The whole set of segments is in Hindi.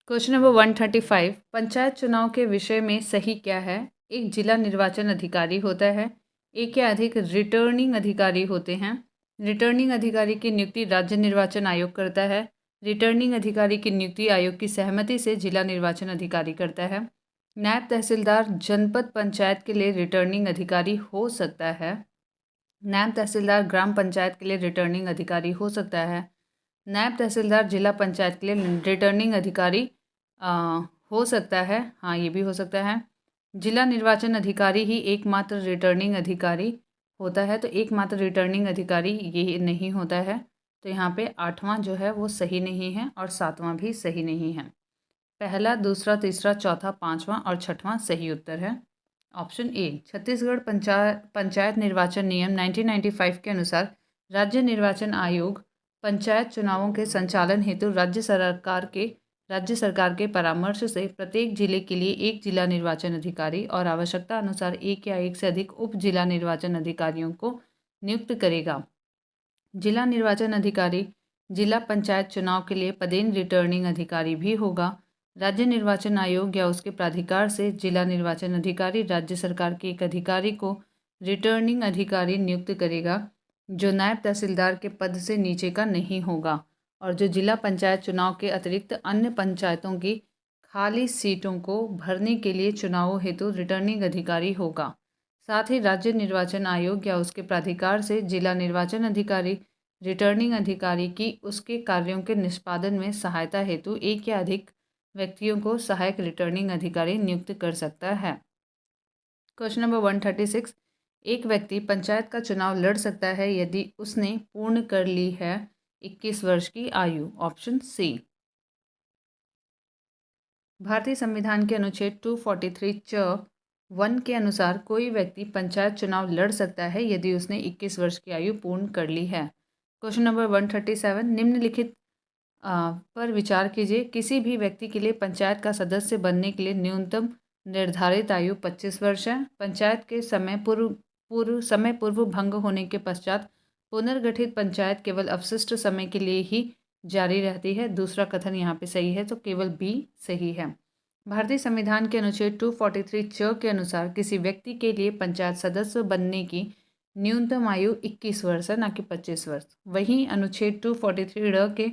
क्वेश्चन नंबर 135 पंचायत चुनाव के विषय में सही क्या है। एक जिला निर्वाचन अधिकारी होता है। एक या अधिक रिटर्निंग अधिकारी होते हैं। रिटर्निंग अधिकारी की नियुक्ति राज्य निर्वाचन आयोग करता है। रिटर्निंग अधिकारी की नियुक्ति आयोग की सहमति से जिला निर्वाचन अधिकारी करता है। नायब तहसीलदार जनपद पंचायत के लिए रिटर्निंग अधिकारी हो सकता है। नायब तहसीलदार ग्राम पंचायत के लिए रिटर्निंग अधिकारी हो सकता है। नायब तहसीलदार जिला पंचायत के लिए रिटर्निंग अधिकारी अ, हो सकता है। हाँ, ये भी हो सकता है। जिला निर्वाचन अधिकारी ही एकमात्र रिटर्निंग अधिकारी होता है, तो एकमात्र रिटर्निंग अधिकारी ये नहीं होता है। तो यहाँ पे 8वां जो है वो सही नहीं है और 7वां भी सही नहीं है। पहला, दूसरा, तीसरा, चौथा, 5वां और 6वां सही उत्तर है। Option A. छत्तीसगढ़ पंचायत निर्वाचन नियम 1995 के अनुसार राज्य निर्वाचन आयोग पंचायत चुनावों के संचालन हेतु राज्य सरकार के परामर्श से प्रत्येक जिले के लिए एक जिला निर्वाचन अधिकारी और आवश्यकता अनुसार एक या एक से अधिक उप जिला निर्वाचन अधिकारियों को नियुक्त करेगा। जिला निर्वाचन अधिकारी जिला पंचायत चुनाव के लिए पदेन रिटर्निंग अधिकारी भी होगा। राज्य निर्वाचन आयोग या उसके प्राधिकार से जिला निर्वाचन अधिकारी राज्य सरकार के एक अधिकारी को रिटर्निंग अधिकारी नियुक्त करेगा, जो नायब तहसीलदार के पद से नीचे का नहीं होगा और जो जिला पंचायत चुनाव के अतिरिक्त अन्य पंचायतों की खाली सीटों को भरने के लिए चुनावों हेतु रिटर्निंग अधिकारी होगा। साथ ही राज्य निर्वाचन आयोग या उसके प्राधिकार से जिला निर्वाचन अधिकारी रिटर्निंग अधिकारी की उसके कार्यों के निष्पादन में सहायता हेतु एक या अधिक व्यक्तियों को सहायक रिटर्निंग अधिकारी नियुक्त कर सकता है। क्वेश्चन नंबर 136 एक व्यक्ति पंचायत का चुनाव लड़ सकता है यदि उसने पूर्ण कर ली है 21 वर्ष की आयु। Option C. भारतीय संविधान के अनुच्छेद 243 च 1 के अनुसार कोई व्यक्ति पंचायत चुनाव लड़ सकता है यदि उसने 21 वर्ष की आयु पूर्ण कर ली है। क्वेश्चन नंबर 137 निम्नलिखित पर विचार कीजिए। किसी भी व्यक्ति के लिए पंचायत का सदस्य बनने के लिए न्यूनतम निर्धारित आयु 25 वर्ष है। पंचायत के समय पूर्व भंग होने के पश्चात पुनर्गठित पंचायत केवल अवशिष्ट समय के लिए ही जारी रहती है। दूसरा कथन यहाँ पे सही है, तो केवल बी सही है। भारतीय संविधान के अनुच्छेद 243 च के अनुसार किसी व्यक्ति के लिए पंचायत सदस्य बनने की न्यूनतम आयु 21 वर्ष है, ना कि 25 वर्ष। वहीं अनुच्छेद 243 ड के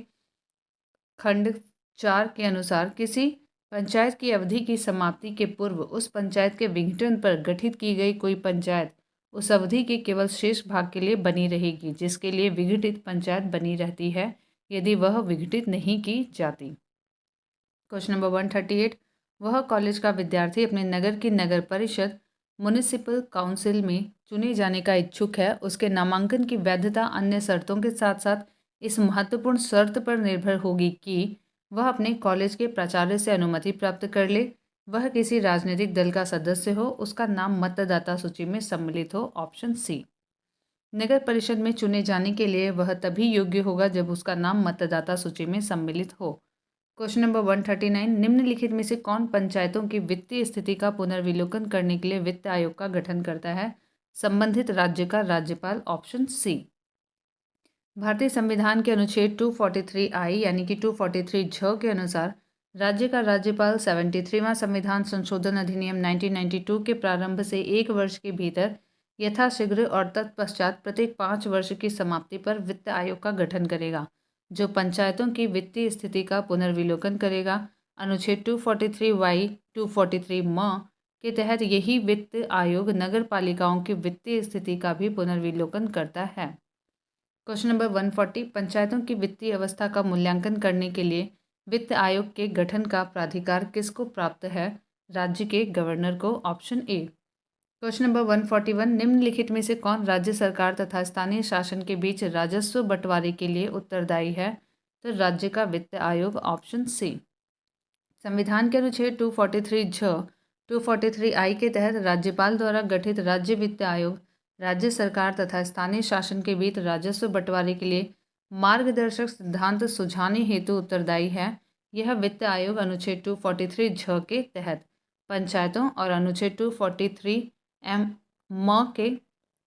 खंड 4 के अनुसार किसी पंचायत की अवधि की समाप्ति के पूर्व उस पंचायत के विघटन पर गठित की गई कोई पंचायत उस अवधि के केवल शेष भाग के लिए बनी रहेगी, जिसके लिए विघटित पंचायत बनी रहती है यदि वह विघटित नहीं की जाती। क्वेश्चन नंबर 138 वह कॉलेज का विद्यार्थी अपने नगर की नगर परिषद म्युनिसिपल काउंसिल में चुने जाने का इच्छुक है। उसके नामांकन की वैधता अन्य शर्तों के साथ साथ इस महत्वपूर्ण शर्त पर निर्भर होगी कि वह अपने कॉलेज के प्राचार्य से अनुमति प्राप्त कर ले, वह किसी राजनीतिक दल का सदस्य हो, उसका नाम मतदाता सूची में सम्मिलित हो। Option C. नगर परिषद में चुने जाने के लिए वह तभी योग्य होगा जब उसका नाम मतदाता सूची में सम्मिलित हो। क्वेश्चन नंबर 139 निम्नलिखित में से कौन पंचायतों की वित्तीय स्थिति का पुनर्विलोकन करने के लिए वित्त आयोग का गठन करता है। संबंधित राज्य का राज्यपाल। Option C. भारतीय संविधान के अनुच्छेद 243 यानी कि 243 झ के अनुसार राज्य का राज्यपाल 73वां संविधान संशोधन अधिनियम 1992 के प्रारंभ से 1 वर्ष के भीतर यथाशीघ्र और तत्पश्चात प्रत्येक 5 वर्ष की समाप्ति पर वित्त आयोग का गठन करेगा, जो पंचायतों की वित्तीय स्थिति का पुनर्विलोकन करेगा। अनुच्छेद 243 243 म के तहत यही वित्त आयोग नगर पालिकाओं की वित्तीय स्थिति का भी पुनर्विलोकन करता है। क्वेश्चन नंबर 140 पंचायतों की वित्तीय अवस्था का मूल्यांकन करने के लिए वित्त आयोग के गठन का प्राधिकार किसको प्राप्त है। राज्य के गवर्नर को। Option A. क्वेश्चन नंबर 141 निम्नलिखित में से कौन राज्य सरकार तथा स्थानीय शासन के बीच राजस्व बंटवारे के लिए उत्तरदायी है। तो राज्य का वित्त आयोग। Option C. संविधान के अनुच्छेद 243 झ 243 आई के तहत राज्यपाल द्वारा गठित राज्य वित्त आयोग राज्य सरकार तथा स्थानीय शासन के बीच राजस्व बंटवारे के लिए मार्गदर्शक सिद्धांत सुझाने हेतु उत्तरदायी है। यह वित्त आयोग अनुच्छेद 243 झ के तहत पंचायतों और अनुच्छेद 243 म के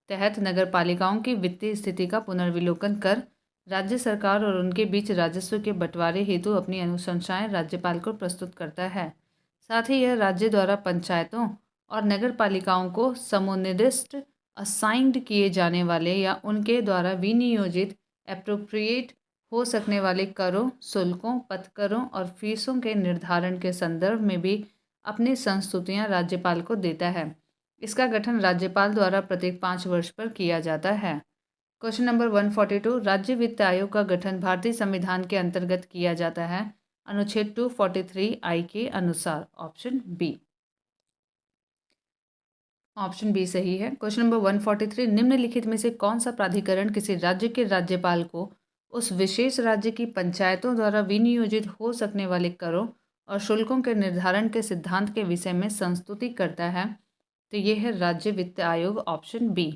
तहत नगर पालिकाओं की वित्तीय स्थिति का पुनर्विलोकन कर राज्य सरकार और उनके बीच राजस्व के बंटवारे हेतु अपनी अनुशंसाएं राज्यपाल को प्रस्तुत करता है। साथ ही यह राज्य द्वारा पंचायतों और नगर पालिकाओं को समुन्निर्दिष्ट असाइंड किए जाने वाले या उनके द्वारा विनियोजित एप्रोप्रिएट हो सकने वाले करों, शुल्कों, पथकरों और फीसों के निर्धारण के संदर्भ में भी अपनी संस्तुतियां राज्यपाल को देता है। इसका गठन राज्यपाल द्वारा प्रत्येक 5 वर्ष पर किया जाता है। क्वेश्चन नंबर 142, राज्य वित्त आयोग का गठन भारतीय संविधान के अंतर्गत किया जाता है अनुच्छेद 243 के अनुसार। ऑप्शन बी सही है। क्वेश्चन नंबर 143, निम्नलिखित में से कौन सा प्राधिकरण किसी राज्य के राज्यपाल को उस विशेष राज्य की पंचायतों द्वारा विनियोजित हो सकने वाले करों और शुल्कों के निर्धारण के सिद्धांत के विषय में संस्तुति करता है? तो ये है राज्य वित्त आयोग। Option B.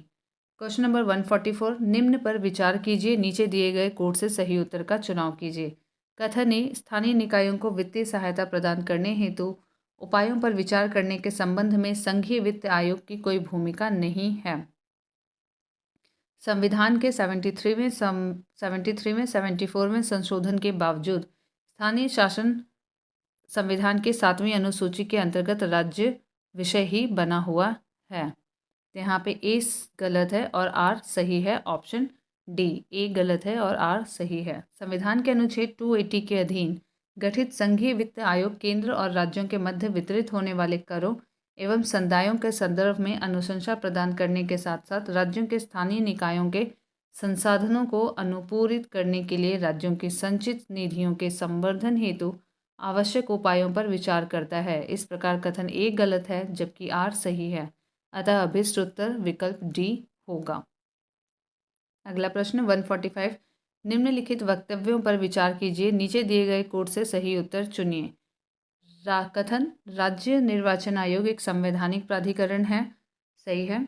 क्वेश्चन नंबर 144, निम्न पर विचार कीजिए, नीचे दिए गए कोड से सही उत्तर का चुनाव कीजिए। कथन ए, स्थानीय निकायों को वित्तीय सहायता प्रदान करने हेतु उपायों पर विचार करने के संबंध में संघीय वित्त आयोग की कोई भूमिका नहीं है। संविधान के 73वें 74वें संशोधन के बावजूद स्थानीय शासन संविधान के 7वीं अनुसूची के अंतर्गत राज्य विषय ही बना हुआ है। तो यहाँ पे ए गलत है और आर सही है। ऑप्शन डी, ए गलत है और आर सही है। संविधान के अनुच्छेद 280 के अधीन गठित संघीय वित्त आयोग केंद्र और राज्यों के मध्य वितरित होने वाले करों एवं संदायों के संदर्भ में अनुशंसा प्रदान करने के साथ साथ राज्यों के स्थानीय निकायों के संसाधनों को अनुपूरित करने के लिए राज्यों की संचित निधियों के संवर्धन हेतु आवश्यक उपायों पर विचार करता है। इस प्रकार कथन ए गलत है जबकि आर सही है। अतः अभिष्ट उत्तर विकल्प डी होगा। अगला प्रश्न 145, निम्नलिखित वक्तव्यों पर विचार कीजिए, नीचे दिए गए कोड से सही उत्तर चुनिए। कथन राज्य निर्वाचन आयोग एक संवैधानिक प्राधिकरण है, सही है।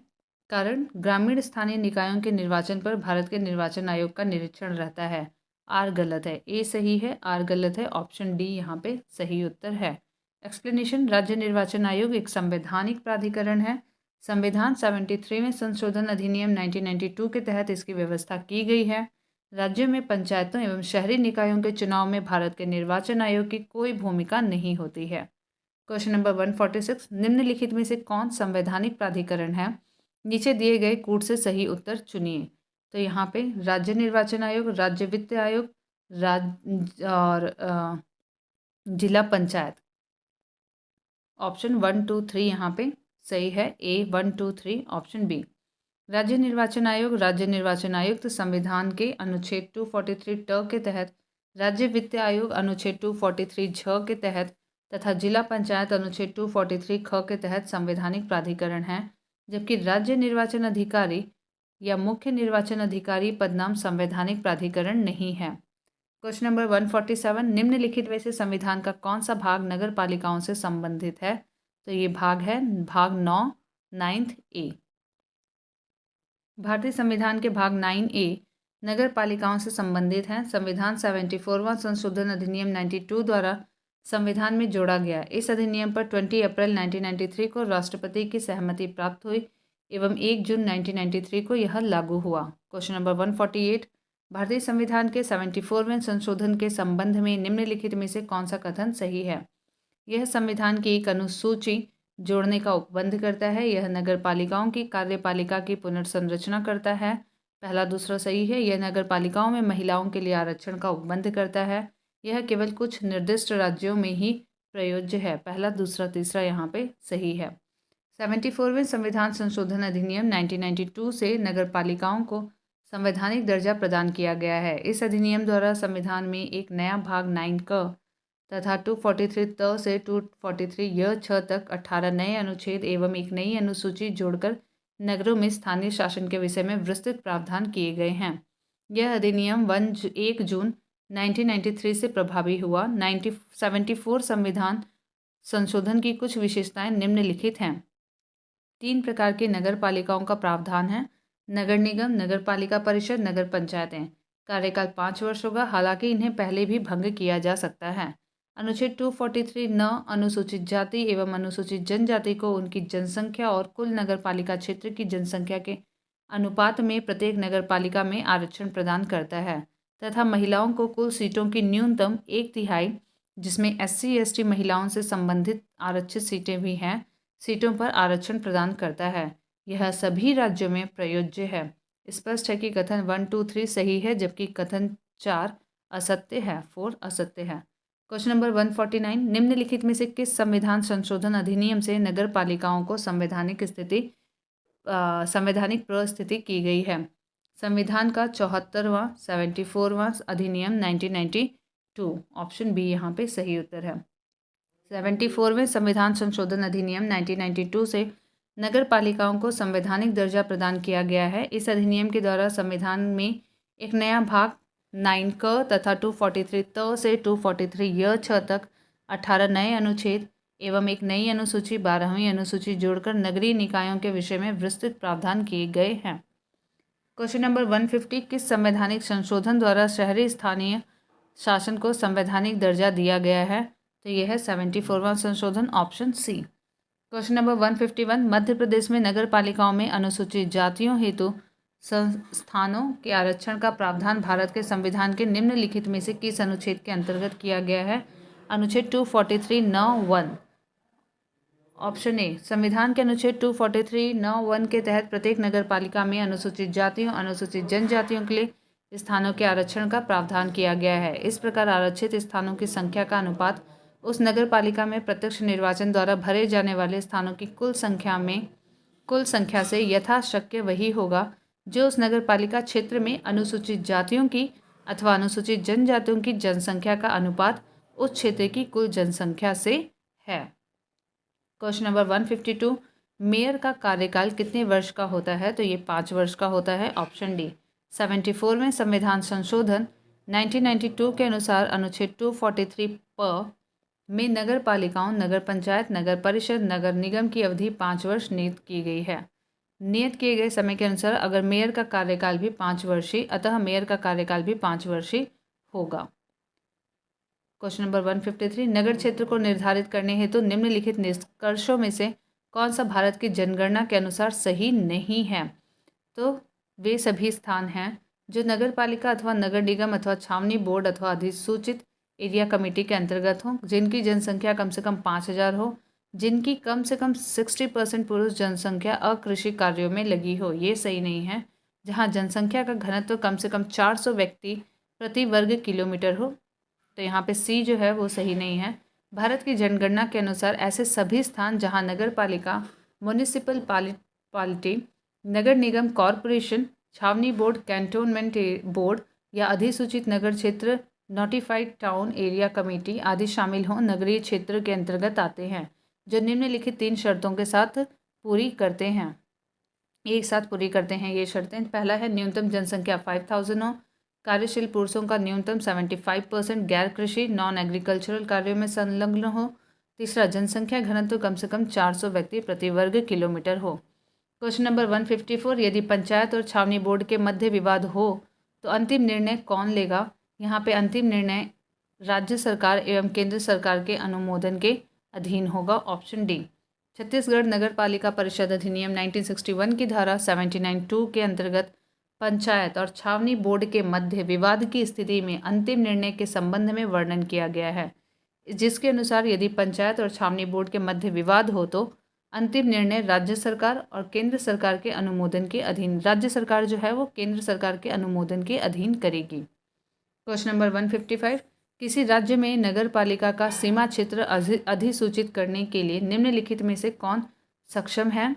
कारण ग्रामीण स्थानीय निकायों के निर्वाचन पर भारत के निर्वाचन आयोग का निरीक्षण रहता है। आर गलत है, ए सही है, आर गलत है। ऑप्शन डी यहाँ पे सही उत्तर है। एक्सप्लेनेशन, राज्य निर्वाचन आयोग एक संवैधानिक प्राधिकरण है। संविधान 73वें संशोधन अधिनियम 1992 के तहत इसकी व्यवस्था की गई है। राज्यों में पंचायतों एवं शहरी निकायों के चुनाव में भारत के निर्वाचन आयोग की कोई भूमिका नहीं होती है। क्वेश्चन नंबर 146, निम्नलिखित में से कौन संवैधानिक प्राधिकरण है? नीचे दिए गए कोड से सही उत्तर चुनिए। तो यहाँ पे राज्य निर्वाचन आयोग, राज्य वित्त आयोग, और जिला पंचायत। ऑप्शन 1, 2, 3 यहाँ पे सही है। ए 1, 2, 3 ऑप्शन बी। राज्य निर्वाचन आयोग, राज्य निर्वाचन आयुक्त संविधान के अनुच्छेद 243 के तहत, राज्य वित्त आयोग अनुच्छेद 243 के तहत तथा जिला पंचायत अनुच्छेद 243 के तहत संवैधानिक प्राधिकरण है, जबकि राज्य निर्वाचन अधिकारी या मुख्य निर्वाचन अधिकारी पदनाम संवैधानिक प्राधिकरण नहीं है। क्वेश्चन नंबर 147, निम्नलिखित में से संविधान का कौन सा भाग नगर पालिकाओं से संबंधित है? तो ये भाग है भाग 9 9 ए। भारतीय संविधान के भाग 9 ए नगर पालिकाओं से संबंधित हैं। संविधान 74वां संशोधन अधिनियम 92 द्वारा संविधान में जोड़ा गया। इस अधिनियम पर 20 अप्रैल 1993 को राष्ट्रपति की सहमति प्राप्त हुई एवं 1 जून 1993 को यह लागू हुआ। क्वेश्चन नंबर 148, भारतीय संविधान के 74वें संशोधन के संबंध में निम्नलिखित में से कौन सा कथन सही है? यह संविधान की एक अनुसूची जोड़ने का उपबंध करता है। यह नगर पालिकाओं की कार्यपालिका की पुनर्संरचना करता है। पहला दूसरा सही है। यह नगर पालिकाओं में महिलाओं के लिए आरक्षण का उपबंध करता है। यह केवल कुछ निर्दिष्ट राज्यों में ही प्रयोज्य है। पहला दूसरा तीसरा यहाँ पे सही है। 74वें संविधान संशोधन अधिनियम 1992 से नगर पालिकाओं को संवैधानिक दर्जा प्रदान किया गया है। इस अधिनियम द्वारा संविधान में एक नया भाग 9 क तथा 243 त से 243 य 6 तक 18 नए अनुच्छेद एवं एक नई अनुसूची जोड़कर नगरों में स्थानीय शासन के विषय में विस्तृत प्रावधान किए गए हैं। यह अधिनियम 1 जून 1993 से प्रभावी हुआ। 74 संविधान संशोधन की कुछ विशेषताएं निम्नलिखित हैं। 3 प्रकार की नगर पालिकाओं का प्रावधान है: नगर निगम, नगर पालिका परिषद, नगर पंचायतें। कार्यकाल 5 वर्ष होगा, हालांकि इन्हें पहले भी भंग किया जा सकता है। अनुच्छेद 243 न अनुसूचित जाति एवं अनुसूचित जनजाति को उनकी जनसंख्या और कुल नगर पालिका क्षेत्र की जनसंख्या के अनुपात में प्रत्येक नगर पालिका में आरक्षण प्रदान करता है तथा महिलाओं को कुल सीटों की न्यूनतम 1/3 जिसमें SC/ST महिलाओं से संबंधित आरक्षित सीटें भी हैं सीटों पर आरक्षण प्रदान करता है। यह सभी राज्यों में प्रयोज्य है। स्पष्ट है कि कथन 1, 2, 3 सही है जबकि कथन 4 असत्य है, 4 असत्य है। क्वेश्चन नंबर 149, निम्नलिखित में से किस संविधान संशोधन अधिनियम से नगर पालिकाओं को संवैधानिक प्रस्थिति की गई है? संविधान का 74वां 74वां अधिनियम 1992, ऑप्शन बी यहाँ पे सही उत्तर है। 74वें संविधान संशोधन अधिनियम 1992 से नगर पालिकाओं को संवैधानिक दर्जा प्रदान किया गया है। इस अधिनियम के द्वारा संविधान में एक नया भाग 9 क तथा 243 त से 243 य 6 तक 18 नए अनुच्छेद एवं एक नई अनुसूची 12वीं अनुसूची जोड़कर नगरीय निकायों के विषय में विस्तृत प्रावधान किए गए हैं। क्वेश्चन नंबर 150, किस संवैधानिक संशोधन द्वारा शहरी स्थानीय शासन को संवैधानिक दर्जा दिया गया है? तो यह है 74वां संशोधन, option C. Question number 151, Madhya Pradesh में नगर पालिकाओं में अनुसूचित जातियों हेतु संस्थानों के आरक्षण का प्रावधान भारत के संविधान के निम्नलिखित में से किस अनुच्छेद के अंतर्गत किया गया है? अनुच्छेद 243 9 1, ऑप्शन ए। संविधान के अनुच्छेद 243 9 1 के तहत प्रत्येक नगर पालिका में अनुसूचित जातियों अनुसूचित जनजातियों के लिए स्थानों के आरक्षण का प्रावधान किया गया है। इस प्रकार आरक्षित स्थानों की संख्या का अनुपात उस नगर पालिका में प्रत्यक्ष निर्वाचन द्वारा भरे जाने वाले स्थानों की कुल संख्या से यथाशक्य वही होगा जो उस नगर पालिका क्षेत्र में अनुसूचित जातियों की अथवा अनुसूचित जनजातियों की जनसंख्या का अनुपात उस क्षेत्र की कुल जनसंख्या से है। क्वेश्चन नंबर 152, मेयर का कार्यकाल कितने वर्ष का होता है? तो ये 5 वर्ष का होता है, ऑप्शन डी। 74वें संविधान संशोधन 1992 के अनुसार अनुच्छेद 243 प में नगर पालिकाओं, नगर पंचायत, नगर परिषद, नगर निगम की अवधि 5 वर्ष नियत की गई है। नियत किए गए समय के अनुसार अगर मेयर का कार्यकाल भी 5 वर्षीय, अतः मेयर का कार्यकाल भी 5 वर्षीय होगा। क्वेश्चन नंबर 153, नगर क्षेत्र को निर्धारित करने हेतु निम्नलिखित निष्कर्षों में से कौन सा भारत की जनगणना के अनुसार सही नहीं है? तो वे सभी स्थान हैं जो नगर पालिका अथवा नगर निगम अथवा छावनी बोर्ड अथवा अधिसूचित एरिया कमेटी के अंतर्गत हो, जिनकी जनसंख्या कम से कम 5000 हो, जिनकी कम से कम 60% पुरुष जनसंख्या अकृषि कार्यों में लगी हो, ये सही नहीं है। जहाँ जनसंख्या का घनत्व कम से कम 400 व्यक्ति प्रति वर्ग किलोमीटर हो, तो यहाँ पे सी जो है वो सही नहीं है। भारत की जनगणना के अनुसार ऐसे सभी स्थान जहाँ नगर पालिका, म्युनिसिपल पालिटी, नगर निगम, कॉरपोरेशन, छावनी बोर्ड, कैंटोनमेंट बोर्ड या अधिसूचित नगर क्षेत्र, नोटिफाइड टाउन एरिया कमेटी आदि शामिल हों, नगरीय क्षेत्र के अंतर्गत आते हैं, जो निम्नलिखित 3 शर्तों के साथ पूरी करते हैं, एक साथ पूरी करते हैं। ये शर्तें, पहला है न्यूनतम जनसंख्या 5000 हो, कार्यशील पुरुषों का न्यूनतम 75%, गैर कृषि नॉन एग्रीकल्चरल कार्यों में संलग्न हो, तीसरा जनसंख्या घनत्व कम से कम 400 व्यक्ति प्रति वर्ग किलोमीटर हो। क्वेश्चन नंबर 154, यदि पंचायत और छावनी बोर्ड के मध्य विवाद हो तो अंतिम निर्णय कौन लेगा? यहाँ पे अंतिम निर्णय राज्य सरकार एवं केंद्र सरकार के अनुमोदन के अधीन होगा, ऑप्शन डी। छत्तीसगढ़ नगर पालिका परिषद अधिनियम 1961 की धारा 79(2) के अंतर्गत पंचायत और छावनी बोर्ड के मध्य विवाद की स्थिति में अंतिम निर्णय के संबंध में वर्णन किया गया है, जिसके अनुसार यदि पंचायत और छावनी बोर्ड के मध्य विवाद हो तो अंतिम निर्णय राज्य सरकार और केंद्र सरकार के अनुमोदन के अधीन, राज्य सरकार जो है वो केंद्र सरकार के अनुमोदन के अधीन करेगी। क्वेश्चन नंबर 155, किसी राज्य में नगर पालिका का सीमा क्षेत्र अधिसूचित करने के लिए निम्नलिखित में से कौन सक्षम है?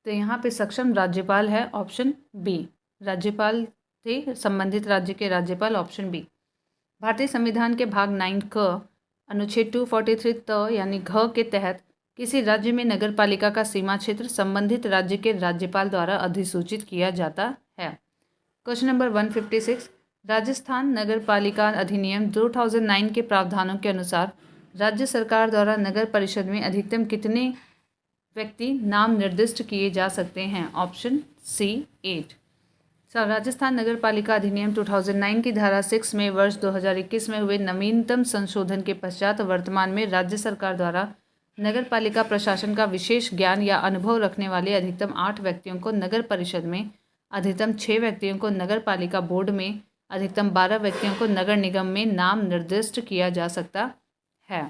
तो यहाँ पे सक्षम राज्यपाल है, ऑप्शन बी। राज्यपाल थे संबंधित राज्य के राज्यपाल, ऑप्शन बी। भारतीय संविधान के भाग 9 क अनुच्छेद 243 त यानी घ के तहत किसी राज्य में नगर पालिका का सीमा क्षेत्र संबंधित राज्य के राज्यपाल द्वारा अधिसूचित किया जाता है। क्वेश्चन नंबर 156, राजस्थान नगर पालिका अधिनियम 2009 के प्रावधानों के अनुसार राज्य सरकार द्वारा नगर परिषद में अधिकतम कितने व्यक्ति नाम निर्दिष्ट किए जा सकते हैं? Option C 8। राजस्थान नगर पालिका अधिनियम 2009 की धारा 6 में वर्ष 2021 में हुए नवीनतम संशोधन के पश्चात वर्तमान में राज्य सरकार द्वारा नगर पालिका प्रशासन का विशेष ज्ञान या अनुभव रखने वाले अधिकतम 8 व्यक्तियों को नगर परिषद में अधिकतम 6 व्यक्तियों को नगर पालिका बोर्ड में, अधिकतम 12 व्यक्तियों को नगर निगम में नाम निर्दिष्ट किया जा सकता है।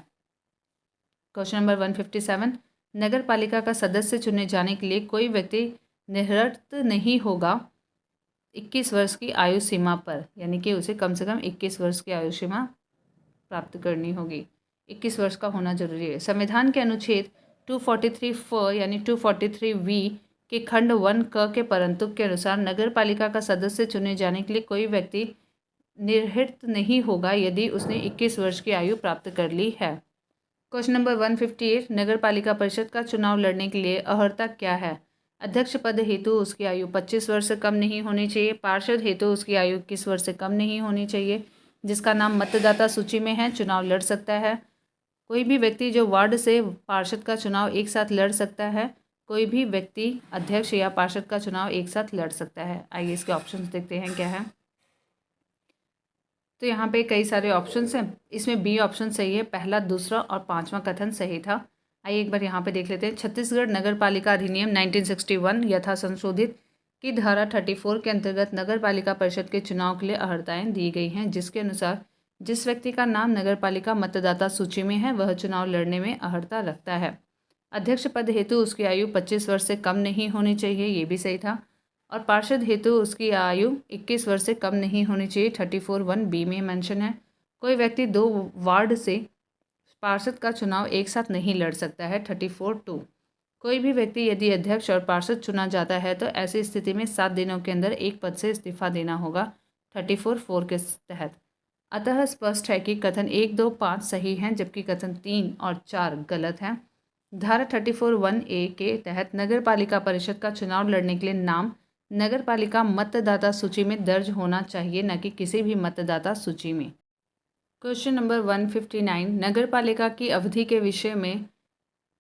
क्वेश्चन नंबर 157, नगर पालिका का सदस्य चुने जाने के लिए कोई व्यक्ति निरस्त नहीं होगा 21 वर्ष की आयु सीमा पर, यानी कि उसे कम से कम 21 वर्ष की आयु सीमा प्राप्त करनी होगी। 21 वर्ष का होना जरूरी है। संविधान के अनुच्छेद 243 फ यानी 243 वी के खंड 1 क के परंतु के अनुसार नगर पालिका का सदस्य चुने जाने के लिए कोई व्यक्ति निरस्त नहीं होगा यदि उसने 21 वर्ष की आयु प्राप्त कर ली है। क्वेश्चन नंबर 158, नगर पालिका परिषद का चुनाव लड़ने के लिए अर्हता क्या है? अध्यक्ष पद हेतु उसकी आयु 25 वर्ष से कम नहीं होनी चाहिए। पार्षद हेतु उसकी आयु 21 वर्ष से कम नहीं होनी चाहिए। जिसका नाम मतदाता सूची में है चुनाव लड़ सकता है। कोई भी व्यक्ति जो वार्ड से पार्षद का चुनाव एक साथ लड़ सकता है। कोई भी व्यक्ति अध्यक्ष या पार्षद का चुनाव एक साथ लड़ सकता है। आइए इसके ऑप्शंस देखते हैं क्या है। तो यहाँ पे कई सारे ऑप्शंस हैं। इसमें बी ऑप्शन सही है। पहला, दूसरा और पांचवा कथन सही था। आइए एक बार यहाँ पे देख लेते हैं। छत्तीसगढ़ नगर पालिका अधिनियम 1961 यथा संशोधित की धारा 34 के अंतर्गत नगर पालिका परिषद के चुनाव के लिए अर्हताएं दी गई हैं, जिसके अनुसार जिस व्यक्ति का नाम नगर पालिका मतदाता सूची में है वह चुनाव लड़ने में अर्हता रखता है। अध्यक्ष पद हेतु उसकी आयु 25 वर्ष से कम नहीं होनी चाहिए, ये भी सही था। और पार्षद हेतु उसकी आयु 21 वर्ष से कम नहीं होनी चाहिए, 34(1)(b) में मेंशन है। कोई व्यक्ति 2 वार्ड से पार्षद का चुनाव एक साथ नहीं लड़ सकता है, 34(2). कोई भी व्यक्ति यदि अध्यक्ष और पार्षद चुना जाता है तो ऐसी स्थिति में 7 दिनों के अंदर एक पद से इस्तीफा देना होगा, 34(4) के तहत। अतः स्पष्ट है कि कथन 1, 2, 5 सही हैं, जबकि कथन 3 और 4 गलत हैं। धारा 34(1)(a) के तहत नगर पालिका परिषद का चुनाव लड़ने के लिए नाम नगर पालिका मतदाता सूची में दर्ज होना चाहिए, न कि किसी भी मतदाता सूची में। क्वेश्चन नंबर 159, नगर पालिका की अवधि के विषय में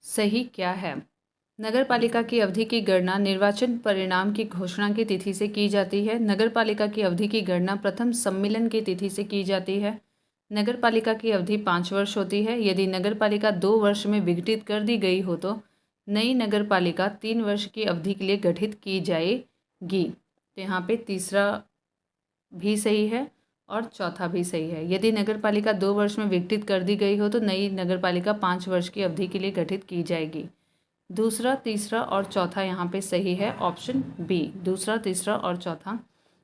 सही क्या है? नगर पालिका की अवधि की गणना निर्वाचन परिणाम की घोषणा की तिथि से की जाती है। नगर पालिका की अवधि की गणना प्रथम सम्मेलन की तिथि से की जाती है। नगर पालिका की अवधि 5 वर्ष होती है। यदि नगर पालिका 2 वर्ष में विघटित कर दी गई हो तो नई नगर पालिका 3 वर्ष की अवधि के लिए गठित की जाएगी। तो यहाँ पे तीसरा भी सही है और चौथा भी सही है। यदि नगर पालिका 2 वर्ष में विघटित कर दी गई हो तो नई नगर पालिका 5 वर्ष की अवधि के लिए गठित की जाएगी। दूसरा, तीसरा और चौथा यहाँ पे सही है, ऑप्शन बी। दूसरा, तीसरा और चौथा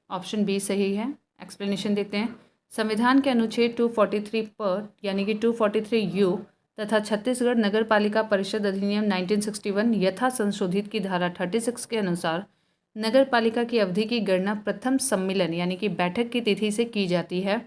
ऑप्शन बी सही है। एक्सप्लेनेशन देखते हैं। संविधान के अनुच्छेद 243 पर यानी कि 243 यू तथा छत्तीसगढ़ नगर पालिका परिषद अधिनियम 1961 यथा संशोधित की धारा 36 के अनुसार नगर पालिका की अवधि की गणना प्रथम सम्मेलन यानी कि बैठक की तिथि से की जाती है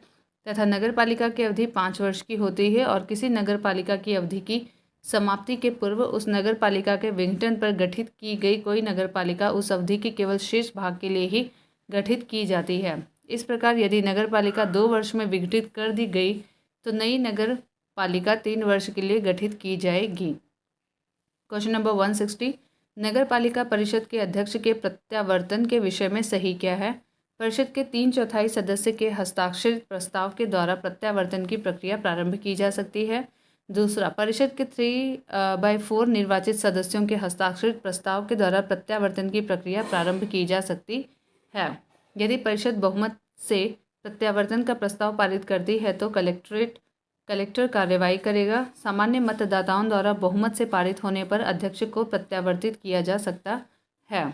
तथा नगर पालिका की अवधि 5 वर्ष की होती है और किसी नगर पालिका की अवधि की समाप्ति के पूर्व उस नगर पालिका के विघटन पर गठित की गई कोई नगर पालिका उस अवधि के केवल शेष भाग के लिए ही गठित की जाती है। इस प्रकार यदि नगर पालिका 2 वर्ष में विघटित कर दी गई तो नई नगर पालिका 3 वर्ष के लिए गठित की जाएगी। क्वेश्चन नंबर 160, नगर पालिका परिषद के अध्यक्ष के प्रत्यावर्तन के विषय में सही क्या है? परिषद के 3/4 सदस्य के हस्ताक्षरित प्रस्ताव के द्वारा प्रत्यावर्तन की प्रक्रिया प्रारंभ की जा सकती है। दूसरा, परिषद के 3/4 निर्वाचित सदस्यों के हस्ताक्षरित प्रस्ताव के द्वारा प्रत्यावर्तन की प्रक्रिया प्रारंभ की जा सकती है। यदि परिषद बहुमत से प्रत्यावर्तन का प्रस्ताव पारित करती है तो कलेक्टर कार्यवाही करेगा। सामान्य मतदाताओं द्वारा बहुमत से पारित होने पर अध्यक्ष को प्रत्यावर्तित किया जा सकता है।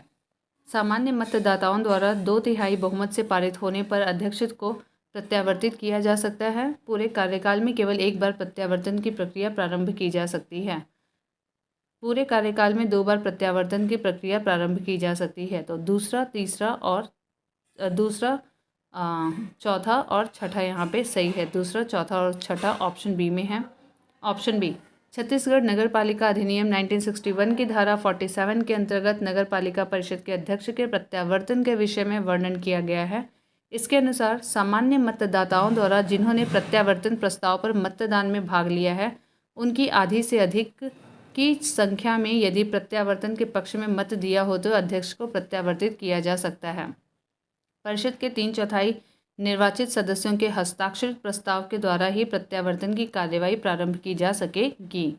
सामान्य मतदाताओं द्वारा 2/3 बहुमत से पारित होने पर अध्यक्ष को प्रत्यावर्तित किया जा सकता है। पूरे कार्यकाल में केवल एक बार प्रत्यावर्तन की प्रक्रिया प्रारंभ की जा सकती है। पूरे कार्यकाल में 2 बार प्रत्यावर्तन की प्रक्रिया प्रारंभ की जा सकती है। तो दूसरा, चौथा और छठा यहाँ पे सही है। दूसरा, चौथा और छठा ऑप्शन बी में है। ऑप्शन बी, छत्तीसगढ़ नगर पालिका अधिनियम 1961 की धारा 47 के अंतर्गत नगर पालिका परिषद के अध्यक्ष के प्रत्यावर्तन के विषय में वर्णन किया गया है। इसके अनुसार सामान्य मतदाताओं द्वारा जिन्होंने प्रत्यावर्तन प्रस्ताव पर मतदान में भाग लिया है उनकी आधी से अधिक की संख्या में यदि प्रत्यावर्तन के पक्ष में मत दिया हो तो अध्यक्ष को प्रत्यावर्तित किया जा सकता है। परिषद के 3/4 निर्वाचित सदस्यों के हस्ताक्षरित प्रस्ताव के द्वारा ही प्रत्यावर्तन की कार्यवाही प्रारंभ की जा सकेगी।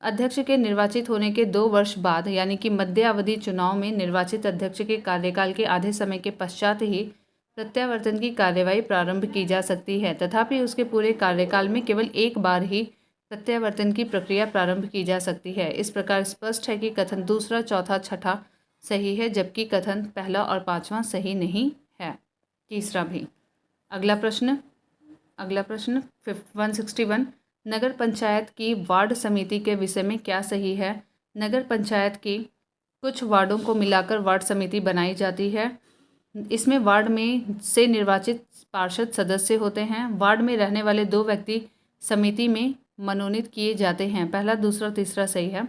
अध्यक्ष के निर्वाचित होने के 2 वर्ष बाद यानी कि मध्यावधि चुनाव में निर्वाचित अध्यक्ष के कार्यकाल के आधे समय के पश्चात ही प्रत्यावर्तन की कार्यवाही प्रारंभ की जा सकती है। तथापि उसके पूरे कार्यकाल में केवल एक बार ही प्रत्यावर्तन की प्रक्रिया प्रारंभ की जा सकती है। इस प्रकार स्पष्ट है कि कथन दूसरा, चौथा, छठा सही है, जबकि कथन पहला और पांचवा सही नहीं है, तीसरा भी। अगला प्रश्न 161, नगर पंचायत की वार्ड समिति के विषय में क्या सही है? नगर पंचायत की कुछ वार्डों को मिलाकर वार्ड समिति बनाई जाती है। इसमें वार्ड में से निर्वाचित पार्षद सदस्य होते हैं। वार्ड में रहने वाले 2 व्यक्ति समिति में मनोनीत किए जाते हैं। पहला, दूसरा, तीसरा सही है।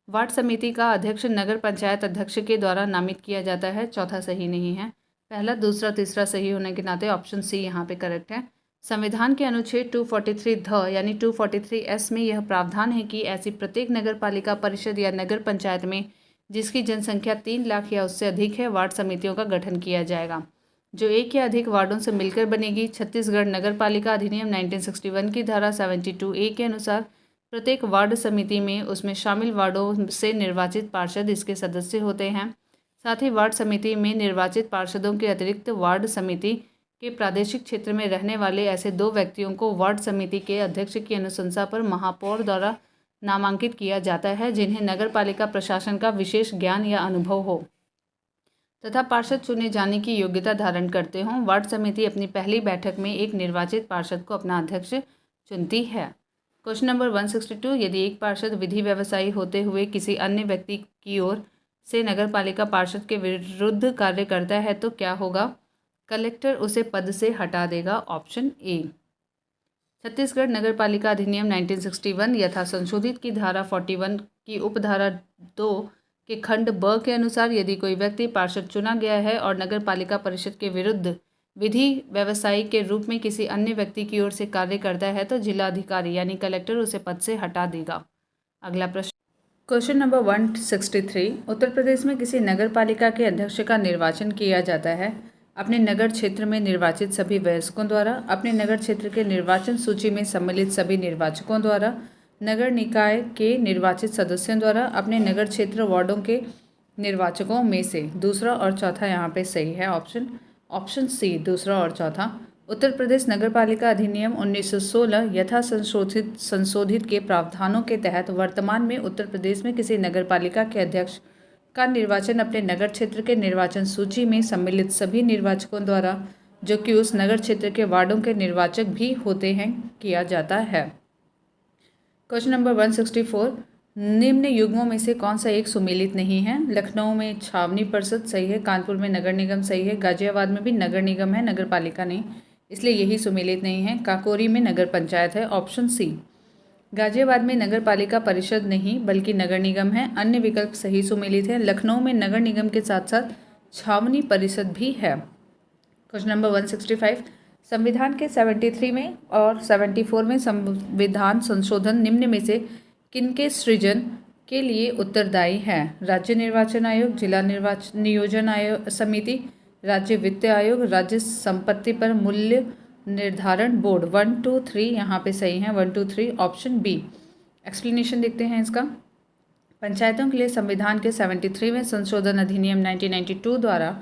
वार्ड समिति का अध्यक्ष नगर पंचायत अध्यक्ष के द्वारा नामित किया जाता है। चौथा सही नहीं है। पहला, दूसरा, तीसरा सही होने के नाते ऑप्शन सी यहाँ पे करेक्ट है। संविधान के अनुच्छेद 243 यानी 243 में यह प्रावधान है कि ऐसी प्रत्येक नगर पालिका परिषद या नगर पंचायत में जिसकी जनसंख्या 3 लाख या उससे अधिक है, वार्ड समितियों का गठन किया जाएगा, जो एक या अधिक वार्डों से मिलकर बनेगी। छत्तीसगढ़ नगर पालिका अधिनियम 1961 की धारा 72A के अनुसार प्रत्येक वार्ड समिति में उसमें शामिल वार्डों से निर्वाचित पार्षद इसके सदस्य होते हैं। साथ ही वार्ड समिति में निर्वाचित पार्षदों के अतिरिक्त वार्ड समिति के प्रादेशिक क्षेत्र में रहने वाले ऐसे 2 व्यक्तियों को वार्ड समिति के अध्यक्ष की अनुशंसा पर महापौर द्वारा नामांकित किया जाता है, जिन्हें नगर पालिका प्रशासन का विशेष ज्ञान या अनुभव हो तथा पार्षद चुने जाने की योग्यता धारण करते हों। वार्ड समिति अपनी पहली बैठक में एक निर्वाचित पार्षद को अपना अध्यक्ष चुनती है। क्वेश्चन नंबर 162, यदि एक पार्षद विधि व्यवसायी होते हुए किसी अन्य व्यक्ति की ओर से नगर पालिका पार्षद के विरुद्ध कार्य करता है तो क्या होगा? कलेक्टर उसे पद से हटा देगा। Option A. छत्तीसगढ़ नगर पालिका अधिनियम 1961 यथा संशोधित की धारा 41 की उपधारा 2 के खंड ब के अनुसार यदि कोई व्यक्ति पार्षद चुना गया है और नगर पालिका परिषद के विरुद्ध विधि व्यवसायी के रूप में किसी अन्य व्यक्ति की ओर से कार्य करता है तो जिलाधिकारी यानी कलेक्टर उसे पद से हटा देगा। अगला प्रश्न, क्वेश्चन नंबर 163, उत्तर प्रदेश में किसी नगर पालिका के अध्यक्ष का निर्वाचन किया जाता है अपने नगर क्षेत्र में निर्वाचित सभी वयस्कों द्वारा, अपने नगर क्षेत्र के निर्वाचन सूची में सम्मिलित सभी निर्वाचकों द्वारा, नगर निकाय के निर्वाचित सदस्यों द्वारा, अपने नगर क्षेत्र वार्डों के निर्वाचकों में से। दूसरा और चौथा यहाँ पे सही है। ऑप्शन सी, दूसरा और चौथा। उत्तर प्रदेश नगर पालिका अधिनियम 1916 यथा संशोधित के प्रावधानों के तहत वर्तमान में उत्तर प्रदेश में किसी नगर पालिका के अध्यक्ष का निर्वाचन अपने नगर क्षेत्र के निर्वाचन सूची में सम्मिलित सभी निर्वाचकों द्वारा, जो कि उस नगर क्षेत्र के वार्डों के निर्वाचक भी होते हैं, किया जाता है। क्वेश्चन नंबर 164, निम्न युग्मों में से कौन सा एक सुमेलित नहीं है? लखनऊ में छावनी परिषद सही है, कानपुर में नगर निगम सही है, गाजियाबाद में भी नगर निगम है, नगर पालिका नहीं, इसलिए यही सुमेलित नहीं है। काकोरी में नगर पंचायत है। ऑप्शन सी। गाजियाबाद में नगर पालिका परिषद नहीं बल्कि नगर निगम है। अन्य विकल्प सही सुमेलित है। लखनऊ में नगर निगम के साथ साथ छावनी परिषद भी है। क्वेश्चन नंबर 165, संविधान के 73 में और 74 में संविधान संशोधन निम्न में से किनके सृजन के लिए उत्तरदायी है? राज्य निर्वाचन आयोग, जिला निर्वाचन नियोजन आयोग समिति, राज्य वित्त आयोग, राज्य संपत्ति पर मूल्य निर्धारण बोर्ड। 1, 2, 3 यहाँ पे सही है। 1, 2, 3 ऑप्शन बी। एक्सप्लेनेशन देखते हैं इसका। पंचायतों के लिए संविधान के 73 में संशोधन अधिनियम 1992 द्वारा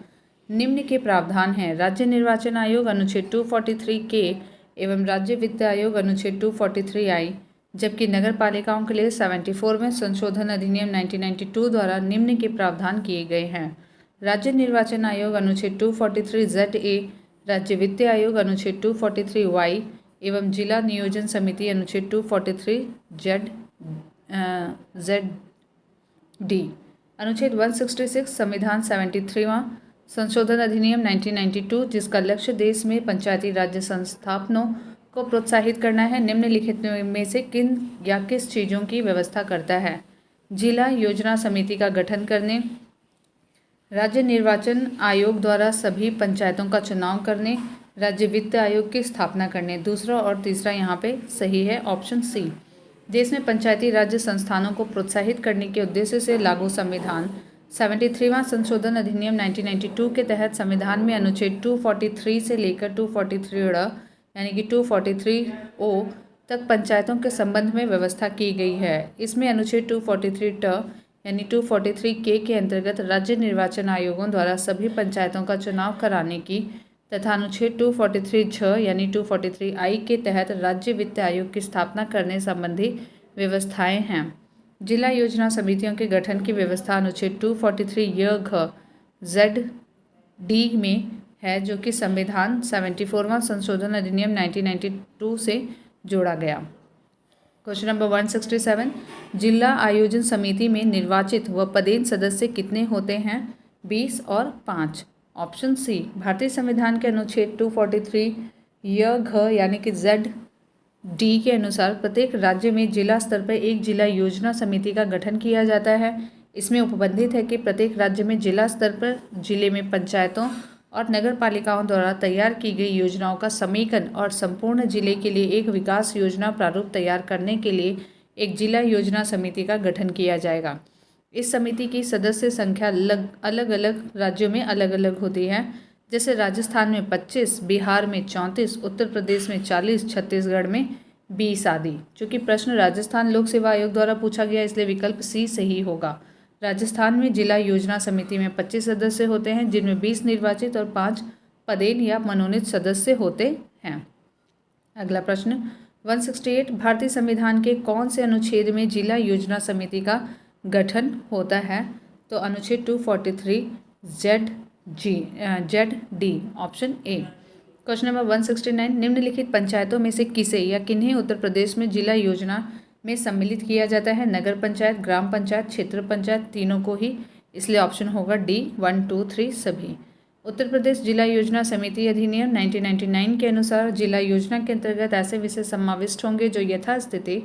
निम्न के प्रावधान हैं। राज्य निर्वाचन आयोग अनुच्छेद 243 के एवं राज्य वित्त आयोग अनुच्छेद 243 आई, जबकि नगर पालिकाओं के लिए 74 में संशोधन अधिनियम 1992 द्वारा निम्न के प्रावधान किए गए हैं। राज्य निर्वाचन आयोग अनुच्छेद 243 ZA, राज्य वित्त आयोग अनुच्छेद 243 वाई एवं जिला नियोजन समिति अनुच्छेद 243 ZD। अनुच्छेद 166 संविधान 73वां संशोधन अधिनियम 1992, जिसका लक्ष्य देश में पंचायती राज्य संस्थापनों को प्रोत्साहित करना है, निम्नलिखित में से किन या किस चीज़ों की व्यवस्था करता है? जिला योजना समिति का गठन करने, राज्य निर्वाचन आयोग द्वारा सभी पंचायतों का चुनाव करने, राज्य वित्त आयोग की स्थापना करने। दूसरा और तीसरा यहाँ पे सही है। Option C. देश में पंचायती राज्य संस्थानों को प्रोत्साहित करने के उद्देश्य से लागू संविधान 73वां संशोधन अधिनियम 1992 के तहत संविधान में अनुच्छेद 243 से लेकर 243 यानी कि 243 ओ तक पंचायतों के संबंध में व्यवस्था की गई है। इसमें अनुच्छेद 243 यानी 243 के अंतर्गत राज्य निर्वाचन आयोगों द्वारा सभी पंचायतों का चुनाव कराने की तथा अनुच्छेद 243 यानी 243 के तहत राज्य वित्त आयोग की स्थापना करने संबंधी व्यवस्थाएं हैं। जिला योजना समितियों के गठन की व्यवस्था अनुच्छेद 243 जेड डी में है, जो कि संविधान 74वां संशोधन अधिनियम 1992 से जोड़ा गया। क्वेश्चन नंबर 167, जिला आयोजन समिति में निर्वाचित व पदेन सदस्य कितने होते हैं? 20 और 5। ऑप्शन सी, भारतीय संविधान के अनुच्छेद 243 यानी कि जेड डी के अनुसार प्रत्येक राज्य में जिला स्तर पर एक जिला योजना समिति का गठन किया जाता है। इसमें उपबंधित है कि प्रत्येक राज्य में जिला स्तर पर जिले में पंचायतों और नगर पालिकाओं द्वारा तैयार की गई योजनाओं का समेकन और संपूर्ण जिले के लिए एक विकास योजना प्रारूप तैयार करने के लिए एक जिला योजना समिति का गठन किया जाएगा। इस समिति की सदस्य संख्या अलग अलग राज्यों में अलग अलग होती है। जैसे राजस्थान में 25, बिहार में 34, उत्तर प्रदेश में 40, छत्तीसगढ़ में 20 आदि। चूँकि प्रश्न राजस्थान लोक सेवा आयोग द्वारा पूछा गया, इसलिए विकल्प सी सही होगा। राजस्थान में जिला योजना समिति में 25 सदस्य होते हैं, जिनमें 20 निर्वाचित और 5 पदेन या मनोनीत सदस्य होते हैं। अगला प्रश्न 168, भारतीय संविधान के कौन से अनुच्छेद में जिला योजना समिति का गठन होता है? तो अनुच्छेद 243 Z D, option A. Question number 169, निम्नलिखित पंचायतों में से किसे या किन्हें उत्तर प्रदेश में जिला योजना में सम्मिलित किया जाता है? नगर पंचायत, ग्राम पंचायत, क्षेत्र पंचायत, तीनों को ही, इसलिए ऑप्शन होगा डी 1, 2, 3 सभी। उत्तर प्रदेश जिला योजना समिति अधिनियम 1999 के अनुसार जिला योजना के अंतर्गत ऐसे विषय समाविष्ट होंगे जो यथास्थिति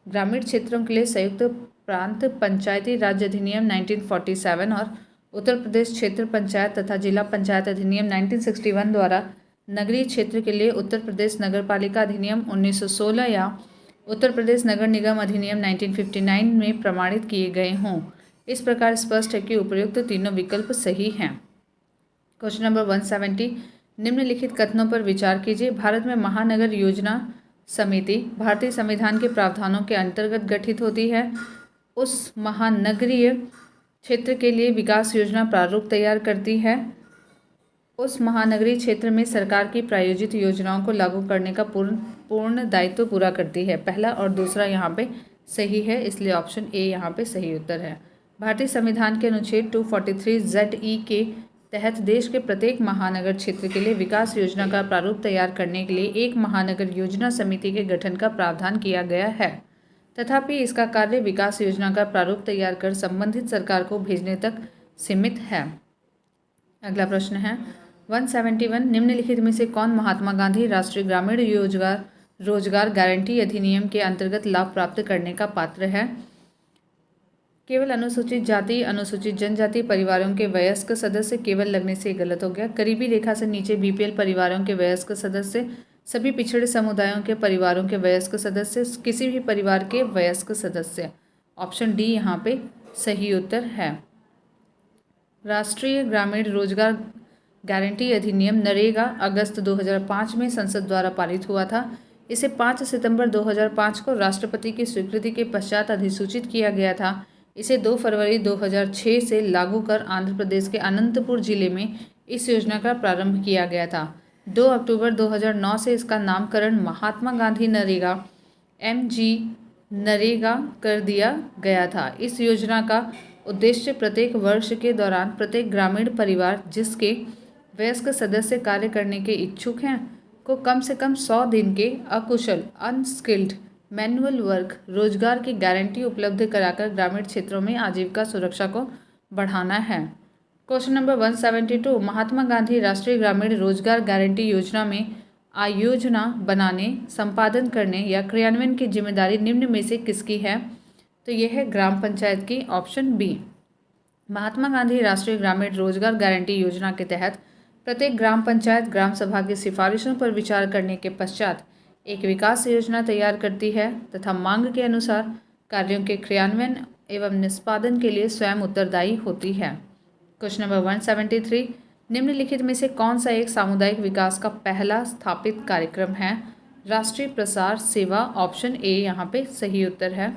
ग्रामीण क्षेत्रों के लिए संयुक्त प्रांत पंचायती राज अधिनियम 1947 और उत्तर प्रदेश क्षेत्र पंचायत तथा जिला पंचायत अधिनियम 1961 द्वारा नगरीय क्षेत्र के लिए उत्तर प्रदेश नगर पालिका अधिनियम 1916 या उत्तर प्रदेश नगर निगम अधिनियम 1959 में प्रमाणित किए गए हों। इस प्रकार स्पष्ट है कि उपर्युक्त तीनों विकल्प सही हैं। क्वेश्चन नंबर 170, निम्नलिखित कथनों पर विचार कीजिए। भारत में महानगर योजना समिति भारतीय संविधान के प्रावधानों के अंतर्गत गठित होती है। उस महानगरीय क्षेत्र के लिए विकास योजना प्रारूप तैयार करती है। उस महानगरीय क्षेत्र में सरकार की प्रायोजित योजनाओं को लागू करने का पूर्ण दायित्व पूरा करती है। पहला और दूसरा यहाँ पे सही है, इसलिए ऑप्शन ए यहाँ पे सही उत्तर है। भारतीय संविधान के अनुच्छेद 243 ZE के तहत देश के प्रत्येक महानगर क्षेत्र के लिए विकास योजना का प्रारूप तैयार करने के लिए एक महानगर योजना समिति के गठन का प्रावधान किया गया है। तथापि इसका कार्य विकास योजना का प्रारूप तैयार कर संबंधित सरकार को भेजने तक सीमित है। अगला प्रश्न है 171, निम्नलिखित में से कौन महात्मा गांधी राष्ट्रीय ग्रामीण रोजगार गारंटी अधिनियम के अंतर्गत लाभ प्राप्त करने का पात्र है? केवल अनुसूचित जाति अनुसूचित जनजाति परिवारों के वयस्क सदस्य, केवल लगने से गलत हो गया। करीबी रेखा से नीचे BPL परिवारों के वयस्क सदस्य, सभी पिछड़े समुदायों के परिवारों के वयस्क सदस्य, किसी भी परिवार के वयस्क सदस्य। ऑप्शन डी यहाँ पे सही उत्तर है। राष्ट्रीय ग्रामीण रोजगार गारंटी अधिनियम नरेगा अगस्त 2005 में संसद द्वारा पारित हुआ था। इसे 5 सितंबर 2005 को राष्ट्रपति की स्वीकृति के पश्चात अधिसूचित किया गया था। इसे 2 फरवरी 2006 से लागू कर आंध्र प्रदेश के अनंतपुर जिले में इस योजना का प्रारंभ किया गया था। 2 अक्टूबर 2009 से इसका नामकरण महात्मा गांधी नरेगा MG नरेगा कर दिया गया था। इस योजना का उद्देश्य प्रत्येक वर्ष के दौरान प्रत्येक ग्रामीण परिवार जिसके वयस्क सदस्य कार्य करने के इच्छुक हैं को कम से कम 100 दिन के अकुशल अनस्किल्ड मैनुअल वर्क रोजगार की गारंटी उपलब्ध कराकर ग्रामीण क्षेत्रों में आजीविका सुरक्षा को बढ़ाना है। क्वेश्चन नंबर 172, महात्मा गांधी राष्ट्रीय ग्रामीण रोजगार गारंटी योजना में आयोजना बनाने, संपादन करने या क्रियान्वयन की जिम्मेदारी निम्न में से किसकी है? तो यह है ग्राम पंचायत की, ऑप्शन बी। महात्मा गांधी राष्ट्रीय ग्रामीण रोजगार गारंटी योजना के तहत प्रत्येक ग्राम पंचायत ग्राम सभा की सिफारिशों पर विचार करने के पश्चात एक विकास योजना तैयार करती है तथा मांग के अनुसार कार्यों के क्रियान्वयन एवं निष्पादन के लिए स्वयं उत्तरदायी होती है। क्वेश्चन नंबर 173, निम्नलिखित में से कौन सा एक सामुदायिक विकास का पहला स्थापित कार्यक्रम है? राष्ट्रीय प्रसार सेवा, ऑप्शन ए यहाँ पे सही उत्तर है।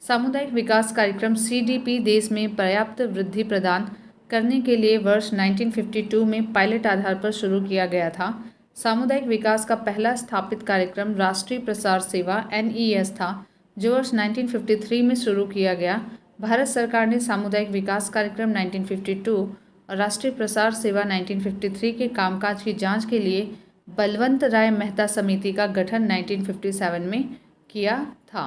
सामुदायिक विकास कार्यक्रम CDP देश में पर्याप्त वृद्धि प्रदान करने के लिए वर्ष 1952 में पायलट आधार पर शुरू किया गया था। सामुदायिक विकास का पहला स्थापित कार्यक्रम राष्ट्रीय प्रसार सेवा NES था, जो वर्ष 1953 में शुरू किया गया। भारत सरकार ने सामुदायिक विकास कार्यक्रम 1952 और राष्ट्रीय प्रसार सेवा 1953 के कामकाज की जांच के लिए बलवंत राय मेहता समिति का गठन 1957 में किया था।